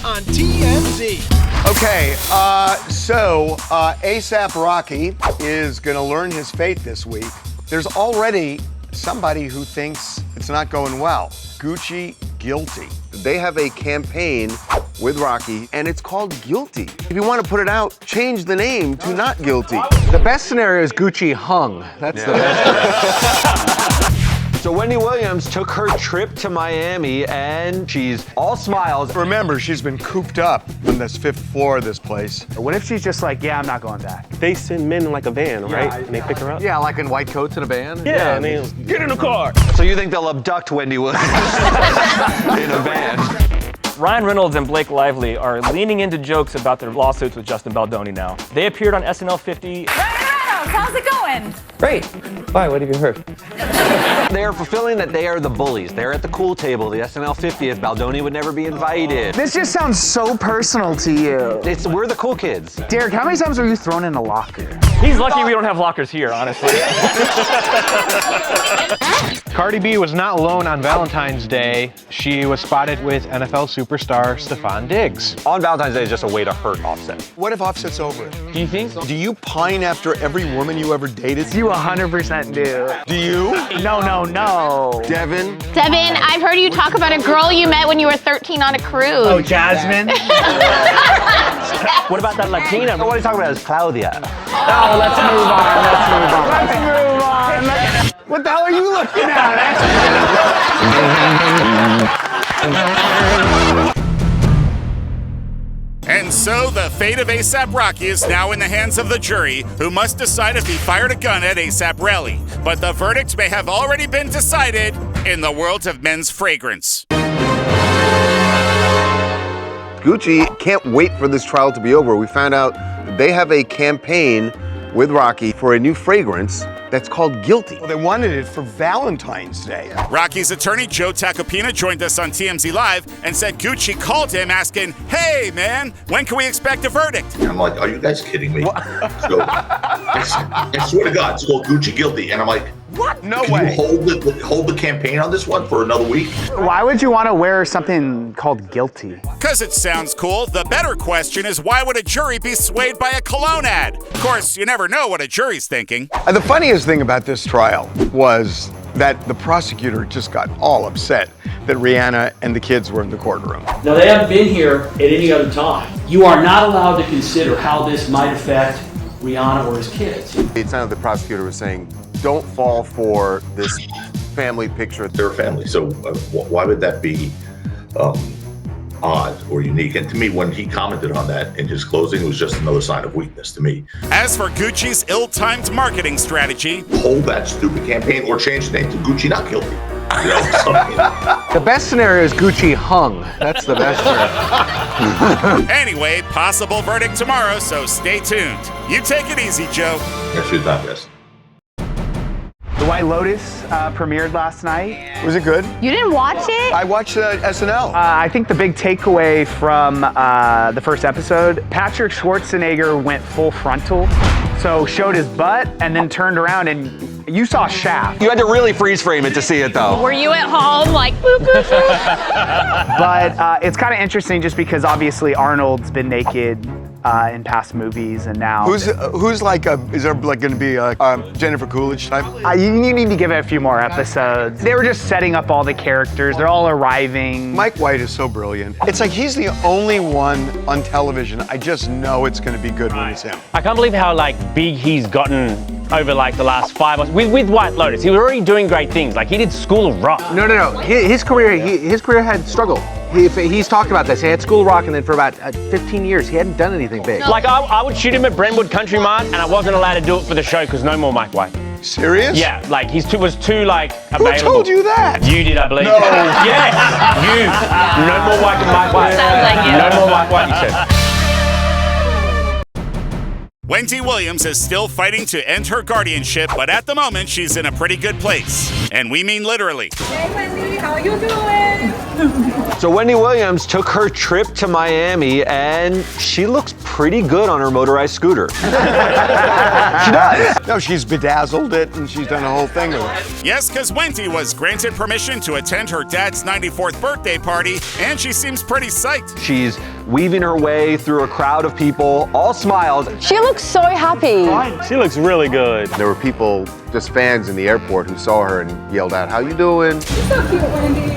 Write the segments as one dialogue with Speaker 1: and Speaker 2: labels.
Speaker 1: on TMZ.
Speaker 2: Okay, so ASAP Rocky is going to learn his fate this week. There's already somebody who thinks it's not going well. Gucci guilty.
Speaker 3: They have a campaign with Rocky, and it's called Guilty. If you want to put it out, change the name to Not Guilty.
Speaker 4: The best scenario is Gucci hung. That's the best. So Wendy Williams took her trip to Miami, and she's all smiles.
Speaker 2: Remember, she's been cooped up on this 5th floor of this place.
Speaker 5: What if she's just like, yeah, I'm not going back?
Speaker 6: They send men in like a van, right? And they pick her up?
Speaker 4: Yeah, like in white coats in a van?
Speaker 6: Yeah, and they get in the car.
Speaker 4: So you think they'll abduct Wendy Williams in a van?
Speaker 7: Ryan Reynolds and Blake Lively are leaning into jokes about their lawsuits with Justin Baldoni now. They appeared on SNL 50.
Speaker 8: How's it going?
Speaker 6: Great. Why? What have you heard?
Speaker 4: They are fulfilling that they are the bullies. They're at the cool table, the SNL 50th. Baldoni would never be invited.
Speaker 5: This just sounds so personal to you.
Speaker 4: We're the cool kids.
Speaker 5: Derek, how many times were you thrown in a locker?
Speaker 7: He's lucky we don't have lockers here, honestly.
Speaker 9: Cardi B was not alone on Valentine's Day. She was spotted with NFL superstar Stephon Diggs.
Speaker 4: On Valentine's Day is just a way to hurt Offset.
Speaker 2: What if Offset's over it?
Speaker 7: Do you think?
Speaker 2: Do you pine after every woman you ever dated?
Speaker 5: You 100% do.
Speaker 2: Do you?
Speaker 5: No.
Speaker 2: Devin?
Speaker 8: Devin, I've heard you talk about a girl you met when you were 13 on a cruise.
Speaker 5: Oh, Jasmine?
Speaker 7: What about that Latina?
Speaker 4: What are you talking about is Claudia.
Speaker 5: Oh, let's move on. What the hell are you looking at?
Speaker 10: And so the fate of ASAP Rocky is now in the hands of the jury, who must decide if he fired a gun at ASAP rally. But the verdict may have already been decided in the world of men's fragrance.
Speaker 3: Gucci can't wait for this trial to be over. We found out that they have a campaign with Rocky for a new fragrance that's called Guilty.
Speaker 2: Well, they wanted it for Valentine's Day.
Speaker 10: Rocky's attorney, Joe Tacopina, joined us on TMZ Live and said Gucci called him asking, "Hey, man, when can we expect a verdict?"
Speaker 11: And I'm like, are you guys kidding me? So, I swear to God, it's called Gucci Guilty. And I'm like,
Speaker 2: what? No
Speaker 11: Can
Speaker 2: way.
Speaker 11: you hold the campaign on this one for another week?
Speaker 5: Why would you want to wear something called Guilty?
Speaker 10: Because it sounds cool. The better question is, why would a jury be swayed by a cologne ad? Of course, you never know what a jury's thinking.
Speaker 2: The funniest thing about this trial was that the prosecutor just got all upset that Rihanna and the kids were in the courtroom.
Speaker 12: Now, they haven't been here at any other time. You are not allowed to consider how this might affect Rihanna or his kids.
Speaker 3: It sounded the prosecutor was saying, don't fall for this family picture.
Speaker 11: They're a family, so why would that be odd or unique? And to me, when he commented on that in his closing, it was just another sign of weakness to me.
Speaker 10: As for Gucci's ill-timed marketing strategy,
Speaker 11: hold that stupid campaign or change the name to Gucci Not Guilty. You know, something.
Speaker 4: The best scenario is Gucci hung. That's the best scenario.
Speaker 10: Anyway, possible verdict tomorrow, so stay tuned. You take it easy, Joe.
Speaker 11: That's your time, guys.
Speaker 5: The White Lotus premiered last night.
Speaker 2: Was it good?
Speaker 8: You didn't watch it?
Speaker 2: I watched SNL.
Speaker 5: I think the big takeaway from the first episode, Patrick Schwarzenegger went full frontal. So showed his butt and then turned around and you saw Shaft.
Speaker 4: You had to really freeze frame it to see it though.
Speaker 8: Were you at home like, boop, boop, boop?
Speaker 5: But it's kind of interesting just because obviously Arnold's been naked in past movies and now.
Speaker 2: Who's like is there like going to be a Jennifer Coolidge type?
Speaker 5: You need to give it a few more episodes. They were just setting up all the characters. They're all arriving.
Speaker 2: Mike White is so brilliant. It's like he's the only one on television. I just know it's going to be good when it's him.
Speaker 6: I can't believe how big he's gotten over the last 5 months with White Lotus. He was already doing great things. Like he did School of Rock.
Speaker 4: No. His career had struggle. He's talked about this. He had School of Rock, and then for about 15 years, he hadn't done anything big.
Speaker 6: Like I would shoot him at Brentwood Country Mart, and I wasn't allowed to do it for the show because no more Mike White.
Speaker 2: Serious?
Speaker 6: Yeah, like was too available.
Speaker 2: Who told you that?
Speaker 6: You did, I believe.
Speaker 2: No.
Speaker 6: Yes, you. No more Mike White.
Speaker 8: Sounds like you.
Speaker 6: No more Mike White, you said.
Speaker 10: Wendy Williams is still fighting to end her guardianship, but at the moment, she's in a pretty good place. And we mean literally.
Speaker 8: Hey, Wendy, how you doing?
Speaker 4: So Wendy Williams took her trip to Miami, and she looks pretty good on her motorized scooter. She does.
Speaker 2: No, she's bedazzled it and she's done a whole thing with it.
Speaker 10: Yes, because Wendy was granted permission to attend her dad's 94th birthday party, and she seems pretty psyched.
Speaker 4: She's weaving her way through a crowd of people, all smiles.
Speaker 8: She looks so happy.
Speaker 6: She looks really good.
Speaker 3: There were people, just fans in the airport, who saw her and yelled out, "How you doing?"
Speaker 1: So cute, Wendy.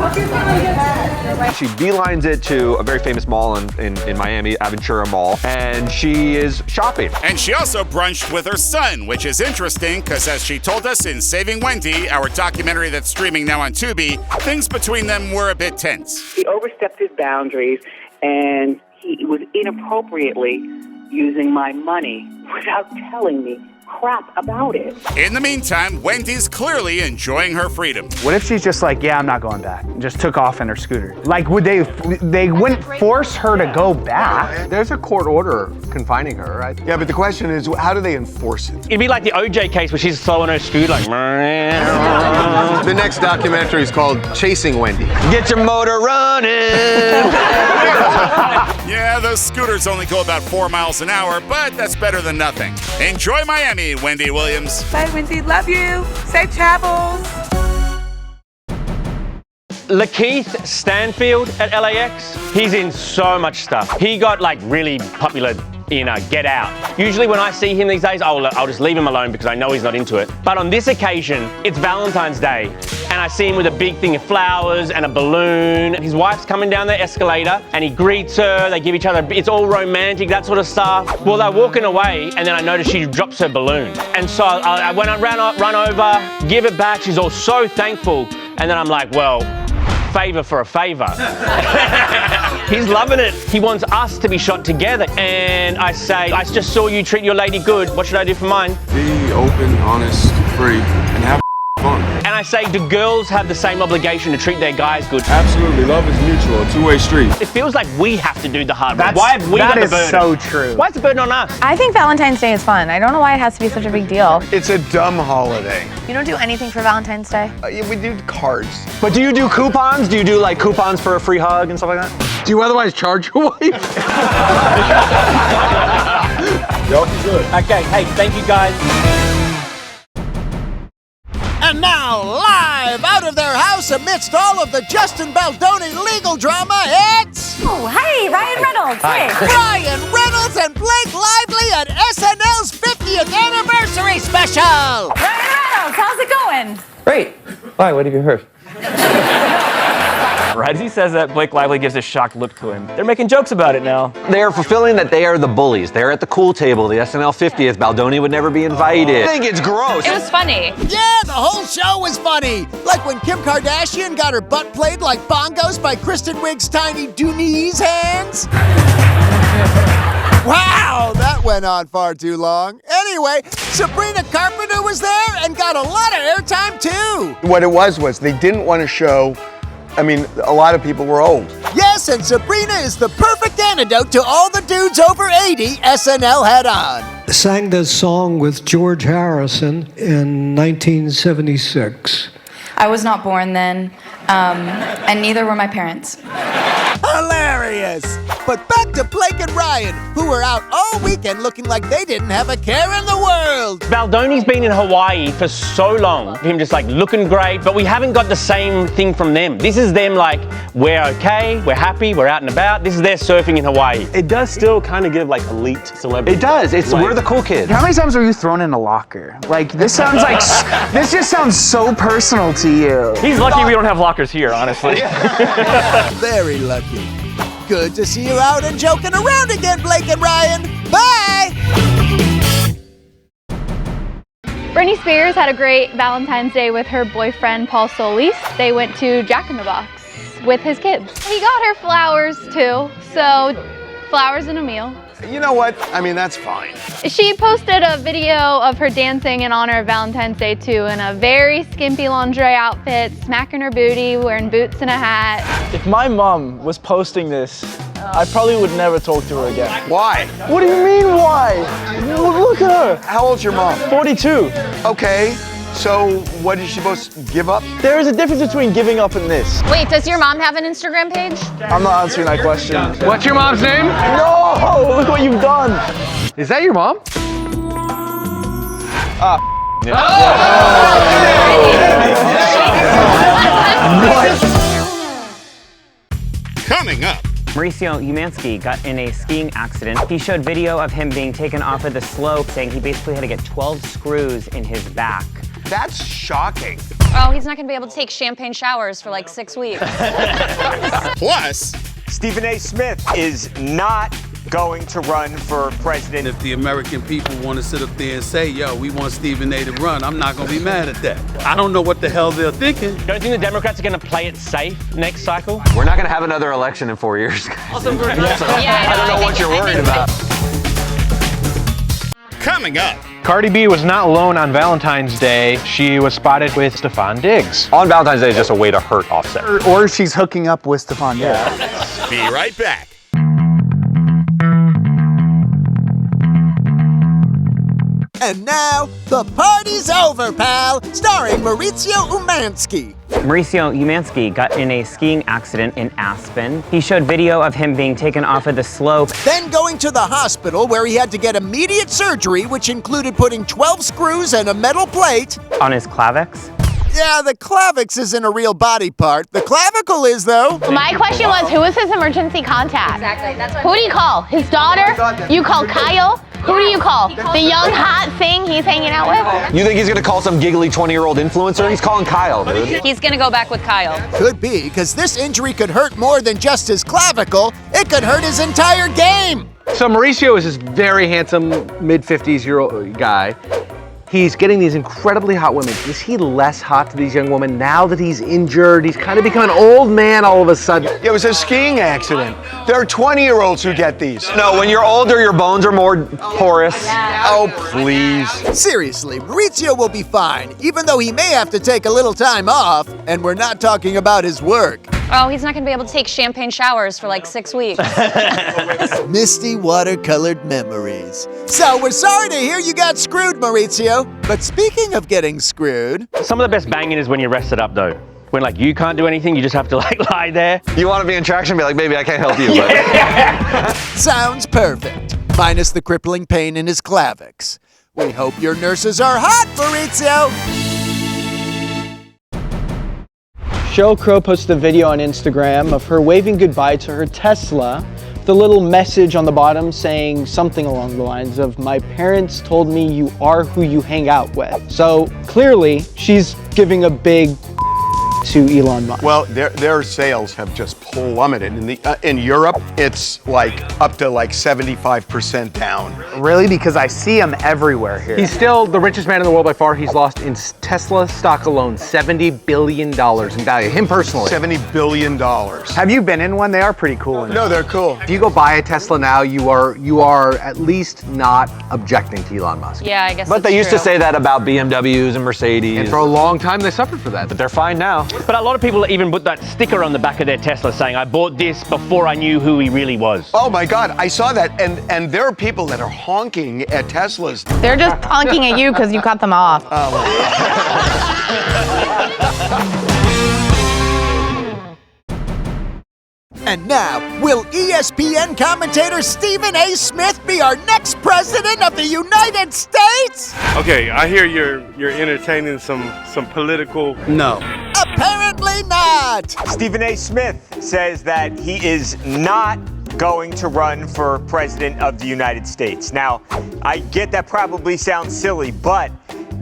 Speaker 1: Hope your family gets better.
Speaker 4: She beelines it to a very famous mall in Miami, Aventura Mall, and she is shopping.
Speaker 10: And she also brunched with her son, which is interesting because as she told us in Saving Wendy, our documentary that's streaming now on Tubi, things between them were a bit tense.
Speaker 13: He overstepped his boundaries and he was inappropriately using my money without telling me crap about it.
Speaker 10: In the meantime, Wendy's clearly enjoying her freedom.
Speaker 5: What if she's just like, yeah, I'm not going back, and just took off in her scooter? Like, would they wouldn't force her to go back?
Speaker 9: There's a court order confining her, right?
Speaker 2: Yeah, but the question is, how do they enforce it?
Speaker 6: It'd be like the OJ case where she's slow on her scooter, like.
Speaker 3: The next documentary is called Chasing Wendy.
Speaker 4: Get your motor running.
Speaker 10: Yeah, those scooters only go about 4 miles an hour, but that's better than nothing. Enjoy Miami, Wendy Williams.
Speaker 1: Bye, Wendy. Love you. Safe travels.
Speaker 6: Lakeith Stanfield at LAX, he's in so much stuff. He got like really popular in Get Out. Usually when I see him these days, I'll just leave him alone because I know he's not into it. But on this occasion, it's Valentine's Day, and I see him with a big thing of flowers and a balloon. His wife's coming down the escalator, and he greets her, they give each other, it's all romantic, that sort of stuff. Well, they're walking away, and then I notice she drops her balloon. And so I went and run over, give it back, she's all so thankful, and then I'm like, well, favor for a favor. He's loving it. He wants us to be shot together. And I say, I just saw you treat your lady good. What should I do for mine?
Speaker 14: Be open, honest, free, and have fun.
Speaker 6: And I say, do girls have the same obligation to treat their guys good?
Speaker 14: Absolutely. Love is mutual, a two-way street.
Speaker 6: It feels like we have to do the hard work. Why have we got the burden?
Speaker 5: That is so true.
Speaker 6: Why is the burden on us?
Speaker 8: I think Valentine's Day is fun. I don't know why it has to be such a big deal.
Speaker 2: It's a dumb holiday.
Speaker 8: You don't do anything for Valentine's Day?
Speaker 2: Yeah, we do cards.
Speaker 4: But do you do coupons? Do you do like coupons for a free hug and stuff like that?
Speaker 9: Do you otherwise charge your wife?
Speaker 14: Y'all be good.
Speaker 6: Okay, hey, thank you guys.
Speaker 15: And now, live out of their house amidst all of the Justin Baldoni legal drama, it's...
Speaker 1: Oh, hey, Ryan Reynolds.
Speaker 15: Hi.
Speaker 1: Hey.
Speaker 15: Ryan Reynolds and Blake Lively at SNL's 50th anniversary special.
Speaker 1: Ryan Reynolds, how's it going?
Speaker 16: Great. Why? What have you heard?
Speaker 7: Right as he says that, Blake Lively gives a shocked look to him. They're making jokes about it now.
Speaker 4: They're fulfilling that they are the bullies. They're at the cool table, the SNL 50th. Baldoni would never be invited. I think it's gross.
Speaker 8: It was funny.
Speaker 15: Yeah, the whole show was funny. Like when Kim Kardashian got her butt played like bongos by Kristen Wiig's tiny Dooney's hands. Wow, that went on far too long. Anyway, Sabrina Carpenter was there and got a lot of airtime too.
Speaker 2: What it was they didn't want to show, I mean, a lot of people were old.
Speaker 15: Yes, and Sabrina is the perfect antidote to all the dudes over 80 SNL had on.
Speaker 17: Sang this song with George Harrison in 1976.
Speaker 18: I was not born then, and neither were my parents.
Speaker 15: Hilarious! But back to Blake and Ryan, who were out all weekend looking like they didn't have a care in the world.
Speaker 6: Baldoni's been in Hawaii for so long, him just like looking great, but we haven't got the same thing from them. This is them like, we're okay, we're happy, we're out and about. This is their surfing in Hawaii.
Speaker 16: It does still kind of give like elite celebrity.
Speaker 4: It does. It's we're the cool kids.
Speaker 5: How many times were you thrown in a locker? Like, this sounds like, this just sounds so personal to you.
Speaker 7: He's lucky we don't have lockers here, honestly.
Speaker 15: Very lucky. Good to see you out and joking around again, Blake and Ryan. Bye!
Speaker 8: Britney Spears had a great Valentine's Day with her boyfriend, Paul Solis. They went to Jack in the Box with his kids. He got her flowers too, so flowers and a meal.
Speaker 2: You know what? I mean, that's fine.
Speaker 8: She posted a video of her dancing in honor of Valentine's Day too, in a very skimpy lingerie outfit, smacking her booty, wearing boots and a hat.
Speaker 16: If my mom was posting this, I probably would never talk to her again.
Speaker 2: Why?
Speaker 16: What do you mean why? Look at her.
Speaker 2: How old's your mom?
Speaker 16: 42.
Speaker 2: Okay, So what is she supposed to give up?
Speaker 16: There is a difference between giving up and this.
Speaker 8: Wait, does your mom have an Instagram page?
Speaker 16: I'm not answering that question.
Speaker 9: What's your mom's name?
Speaker 16: No! Look what you've done.
Speaker 9: Is that your mom?
Speaker 10: Coming up.
Speaker 19: Mauricio Umansky got in a skiing accident. He showed video of him being taken off of the slope, saying he basically had to get 12 screws in his back.
Speaker 2: That's shocking.
Speaker 8: Oh, he's not gonna be able to take champagne showers for like 6 weeks.
Speaker 10: Plus,
Speaker 20: Stephen A. Smith is not going to run for president.
Speaker 14: If the American people want to sit up there and say, yo, we want Stephen A. to run, I'm not going to be mad at that. I don't know what the hell they're thinking.
Speaker 6: Don't think the Democrats are going to play it safe next cycle?
Speaker 4: We're not going to have another election in 4 years, guys.
Speaker 6: Also,
Speaker 4: I don't know what you're worried about.
Speaker 10: Coming up.
Speaker 9: Cardi B was not alone on Valentine's Day. She was spotted with Stefan Diggs.
Speaker 4: On Valentine's Day is just a way to hurt Offset.
Speaker 5: Or she's hooking up with Stefan Diggs.
Speaker 10: Be right back.
Speaker 15: And now, the party's over, pal, starring Mauricio Umansky.
Speaker 19: Mauricio Umansky got in a skiing accident in Aspen. He showed video of him being taken off of the slope.
Speaker 15: Then going to the hospital where he had to get immediate surgery, which included putting 12 screws and a metal plate.
Speaker 19: On his clavix.
Speaker 15: Yeah, the clavix isn't a real body part. The clavicle is, though.
Speaker 8: My question was, who was his emergency contact? Exactly, that's what. Who do you call? His daughter? You call Kyle? Who do you call? The young hot thing he's hanging out with?
Speaker 4: You think he's going to call some giggly 20-year-old influencer? He's calling Kyle, dude.
Speaker 8: He's gonna go back with Kyle.
Speaker 15: Could be, because this injury could hurt more than just his clavicle. It could hurt his entire game.
Speaker 9: So Mauricio is this very handsome, mid-50s-year-old guy. He's getting these incredibly hot women. Is he less hot to these young women now that he's injured? He's kind of become an old man all of a sudden.
Speaker 2: It was a skiing accident. There are 20-year-olds who get these.
Speaker 4: No, when you're older, your bones are more porous.
Speaker 2: Oh, please.
Speaker 15: Seriously, Mauricio will be fine, even though he may have to take a little time off, and we're not talking about his work.
Speaker 8: Oh, he's not gonna be able to take champagne showers for like 6 weeks.
Speaker 15: Misty watercolored memories. So we're sorry to hear you got screwed, Mauricio. But speaking of getting screwed,
Speaker 6: some of the best banging is when you're rested up, though. When like you can't do anything, you just have to like lie there.
Speaker 4: You want to be in traction, be like, baby, I can't help you.
Speaker 6: Yeah.
Speaker 15: Sounds perfect. Minus the crippling pain in his clavix. We hope your nurses are hot, Mauricio.
Speaker 16: Sheryl Crow posted a video on Instagram of her waving goodbye to her Tesla, with a little message on the bottom saying something along the lines of, "My parents told me you are who you hang out with." So clearly, she's giving a big to Elon Musk.
Speaker 2: Well, their sales have just plummeted. In Europe, it's like up to like 75% down.
Speaker 5: Really? Because I see him everywhere here.
Speaker 9: He's still the richest man in the world by far. He's lost in Tesla stock alone $70 billion in value, him personally.
Speaker 2: $70 billion.
Speaker 5: Have you been in one? They are pretty cool.
Speaker 2: No, they're cool.
Speaker 9: If you go buy a Tesla now, you are at least not objecting to Elon Musk.
Speaker 8: Yeah, I guess.
Speaker 4: But they used to say that about BMWs and Mercedes.
Speaker 9: And for a long time, they suffered for that.
Speaker 4: But they're fine now.
Speaker 6: But a lot of people even put that sticker on the back of their Tesla saying, "I bought this before I knew who he really was."
Speaker 2: Oh my God, I saw that. And there are people that are honking at Teslas.
Speaker 18: They're just honking at you because you cut them off.
Speaker 15: And now, will ESPN commentator Stephen A. Smith be our next president of the United States?
Speaker 21: Okay, I hear you're entertaining some political.
Speaker 14: No.
Speaker 15: Apparently not.
Speaker 20: Stephen A. Smith says that he is not going to run for president of the United States. Now, I get that probably sounds silly, but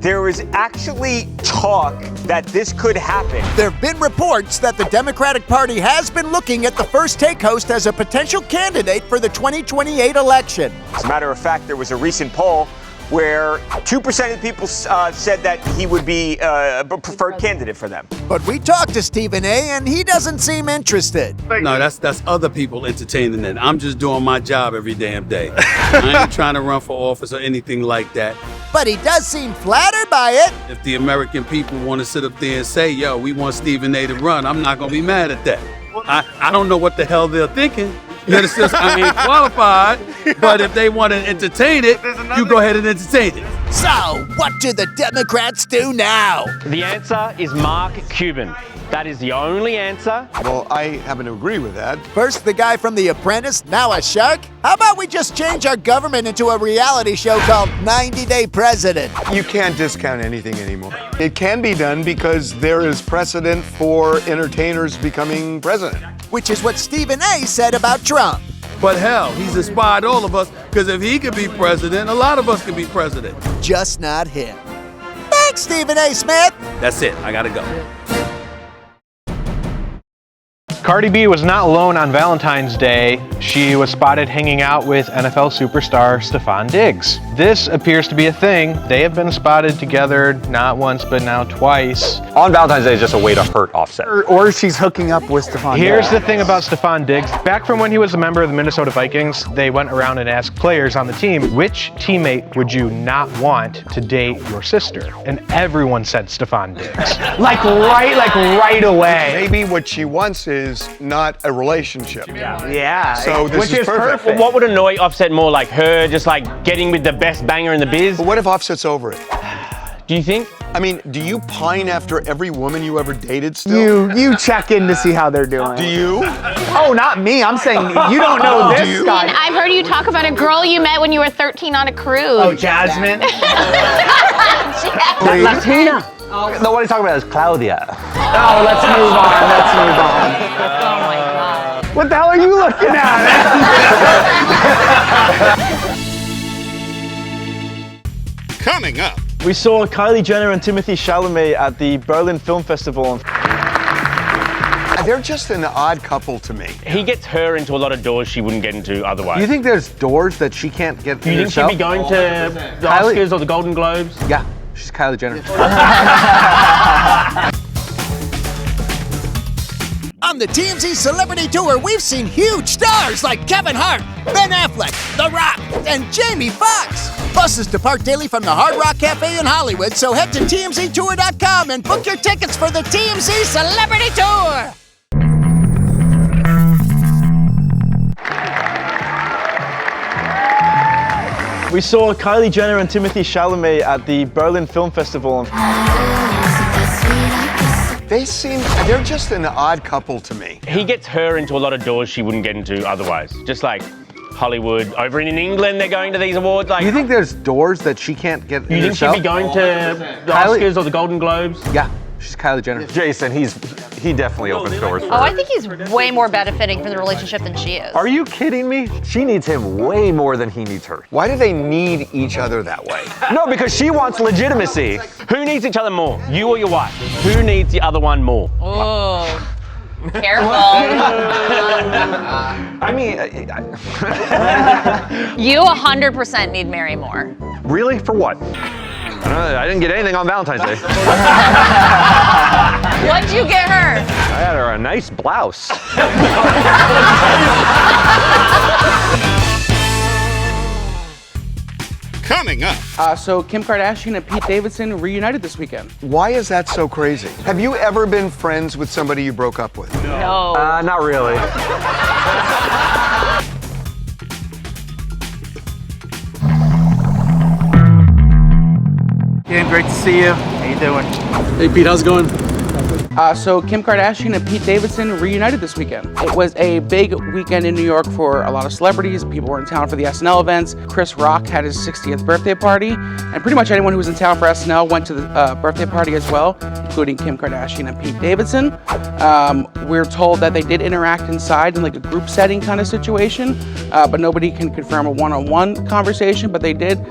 Speaker 20: there is actually talk that this could happen.
Speaker 15: There have been reports that the Democratic Party has been looking at the First Take host as a potential candidate for the 2028 election.
Speaker 20: As a matter of fact, there was a recent poll where 2% of the people said that he would be a preferred candidate for them.
Speaker 15: But we talked to Stephen A. and he doesn't seem interested.
Speaker 14: No, that's other people entertaining it. I'm just doing my job every damn day. I ain't trying to run for office or anything like that.
Speaker 15: But he does seem flattered by it.
Speaker 14: If the American people want to sit up there and say, yo, we want Stephen A. to run, I'm not going to be mad at that. I don't know what the hell they're thinking. I ain't qualified, but if they want to entertain it, you go ahead and entertain it.
Speaker 15: So, what do the Democrats do now?
Speaker 6: The answer is Mark Cuban. That is the only answer.
Speaker 2: Well, I happen to agree with that.
Speaker 15: First the guy from The Apprentice, now a shark? How about we just change our government into a reality show called 90 Day President?
Speaker 2: You can't discount anything anymore. It can be done because there is precedent for entertainers becoming president.
Speaker 15: Which is what Stephen A. said about Trump.
Speaker 14: But hell, he's inspired all of us, because if he could be president, a lot of us could be president.
Speaker 15: Just not him. Thanks, Stephen A. Smith.
Speaker 14: That's it, I gotta go.
Speaker 9: Cardi B was not alone on Valentine's Day. She was spotted hanging out with NFL superstar Stefon Diggs. This appears to be a thing. They have been spotted together not once, but now twice.
Speaker 4: On Valentine's Day is just a way to hurt Offset.
Speaker 5: Or she's hooking up with Stefon.
Speaker 9: Here's the thing about Stefon Diggs. Back from when he was a member of the Minnesota Vikings, they went around and asked players on the team, which teammate would you not want to date your sister? And everyone said Stefon Diggs.
Speaker 5: like right away.
Speaker 2: Maybe what she wants is not a relationship.
Speaker 5: Yeah.
Speaker 2: So this is perfect.
Speaker 6: What would annoy Offset more, like her just like getting with the best banger in the biz?
Speaker 2: But what if Offset's over it?
Speaker 6: Do you think?
Speaker 2: I mean, do you pine after every woman you ever dated still?
Speaker 5: You check in to see how they're doing.
Speaker 2: Do you?
Speaker 5: Oh, not me. I'm saying you don't know this guy.
Speaker 12: I've heard you talk about a girl you met when you were 13 on a cruise.
Speaker 5: Oh, Jasmine?
Speaker 9: Latina. No, what he's talking about is Claudia.
Speaker 5: Oh, let's move on. Let's move on.
Speaker 12: Oh my God.
Speaker 5: What the hell are you looking at?
Speaker 10: Coming up.
Speaker 16: We saw Kylie Jenner and Timothée Chalamet at the Berlin Film Festival.
Speaker 2: They're just an odd couple to me.
Speaker 6: He gets her into a lot of doors she wouldn't get into otherwise.
Speaker 9: Do you think there's doors that she can't get
Speaker 6: Do you think she'd be going to the Oscars or the Golden Globes?
Speaker 9: Yeah, she's Kylie Jenner.
Speaker 15: On the TMZ Celebrity Tour, we've seen huge stars like Kevin Hart, Ben Affleck, The Rock, and Jamie Foxx. Buses depart daily from the Hard Rock Cafe in Hollywood, so head to TMZTour.com and book your tickets for the TMZ Celebrity Tour.
Speaker 16: We saw Kylie Jenner and Timothée Chalamet at the Berlin Film Festival.
Speaker 2: They're just an odd couple to me.
Speaker 6: He gets her into a lot of doors she wouldn't get into otherwise. Just like Hollywood. Over in England, they're going to these awards. Like,
Speaker 9: Do you think there's doors that she can't get in
Speaker 6: you think
Speaker 9: herself?
Speaker 6: she'd be going to the Oscars or the Golden Globes?
Speaker 9: Yeah, she's Kylie Jenner.
Speaker 4: Jason, he definitely opens doors for
Speaker 12: Oh,
Speaker 4: her.
Speaker 12: I think he's way more benefiting from the relationship than she is.
Speaker 4: Are you kidding me? She needs him way more than he needs her.
Speaker 2: Why do they need each other that way?
Speaker 4: No, because she wants legitimacy.
Speaker 6: Who needs each other more? You or your wife? Who needs the other one more?
Speaker 12: Oh, careful.
Speaker 4: I mean,
Speaker 12: You 100% need Mary more.
Speaker 4: really? For what? I didn't get anything on Valentine's Day.
Speaker 12: What'd you get her?
Speaker 4: I had her a nice blouse.
Speaker 10: Coming up.
Speaker 1: So Kim Kardashian and Pete Davidson reunited this weekend.
Speaker 2: Why is that so crazy? Have you ever been friends with somebody you broke up with?
Speaker 12: No.
Speaker 4: Not really.
Speaker 5: Ian, great to see you. How you doing?
Speaker 14: Hey Pete, how's it going?
Speaker 1: So Kim Kardashian and Pete Davidson reunited this weekend. It was a big weekend in New York for a lot of celebrities. People were in town for the SNL events. Chris Rock had his 60th birthday party, and pretty much anyone who was in town for SNL went to the birthday party as well, including Kim Kardashian and Pete Davidson. We're told that they did interact inside in like a group setting kind of situation, but nobody can confirm a one-on-one conversation, but they did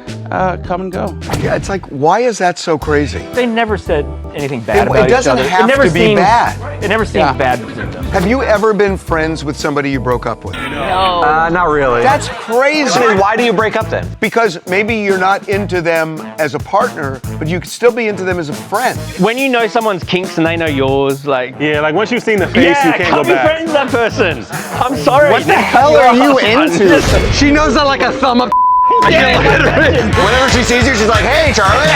Speaker 1: come and go.
Speaker 2: Yeah, it's like, why is that so crazy?
Speaker 7: They never said anything bad about
Speaker 2: It doesn't
Speaker 7: each other.
Speaker 2: have to be bad.
Speaker 7: It never seemed bad between them.
Speaker 2: Have you ever been friends with somebody you broke up with?
Speaker 12: No.
Speaker 4: Not really.
Speaker 2: That's crazy.
Speaker 4: I mean, why do you break up then?
Speaker 2: Because maybe you're not into them as a partner, but you could still be into them as a friend.
Speaker 6: When you know someone's kinks and they know yours, like...
Speaker 21: Yeah, like once you've seen the face, you can't go
Speaker 6: be
Speaker 21: back.
Speaker 6: friends with that person. I'm sorry.
Speaker 5: What the hell are you into?
Speaker 9: She knows that like a thumb up.
Speaker 4: Whenever she sees you, she's like, "Hey, Charlie."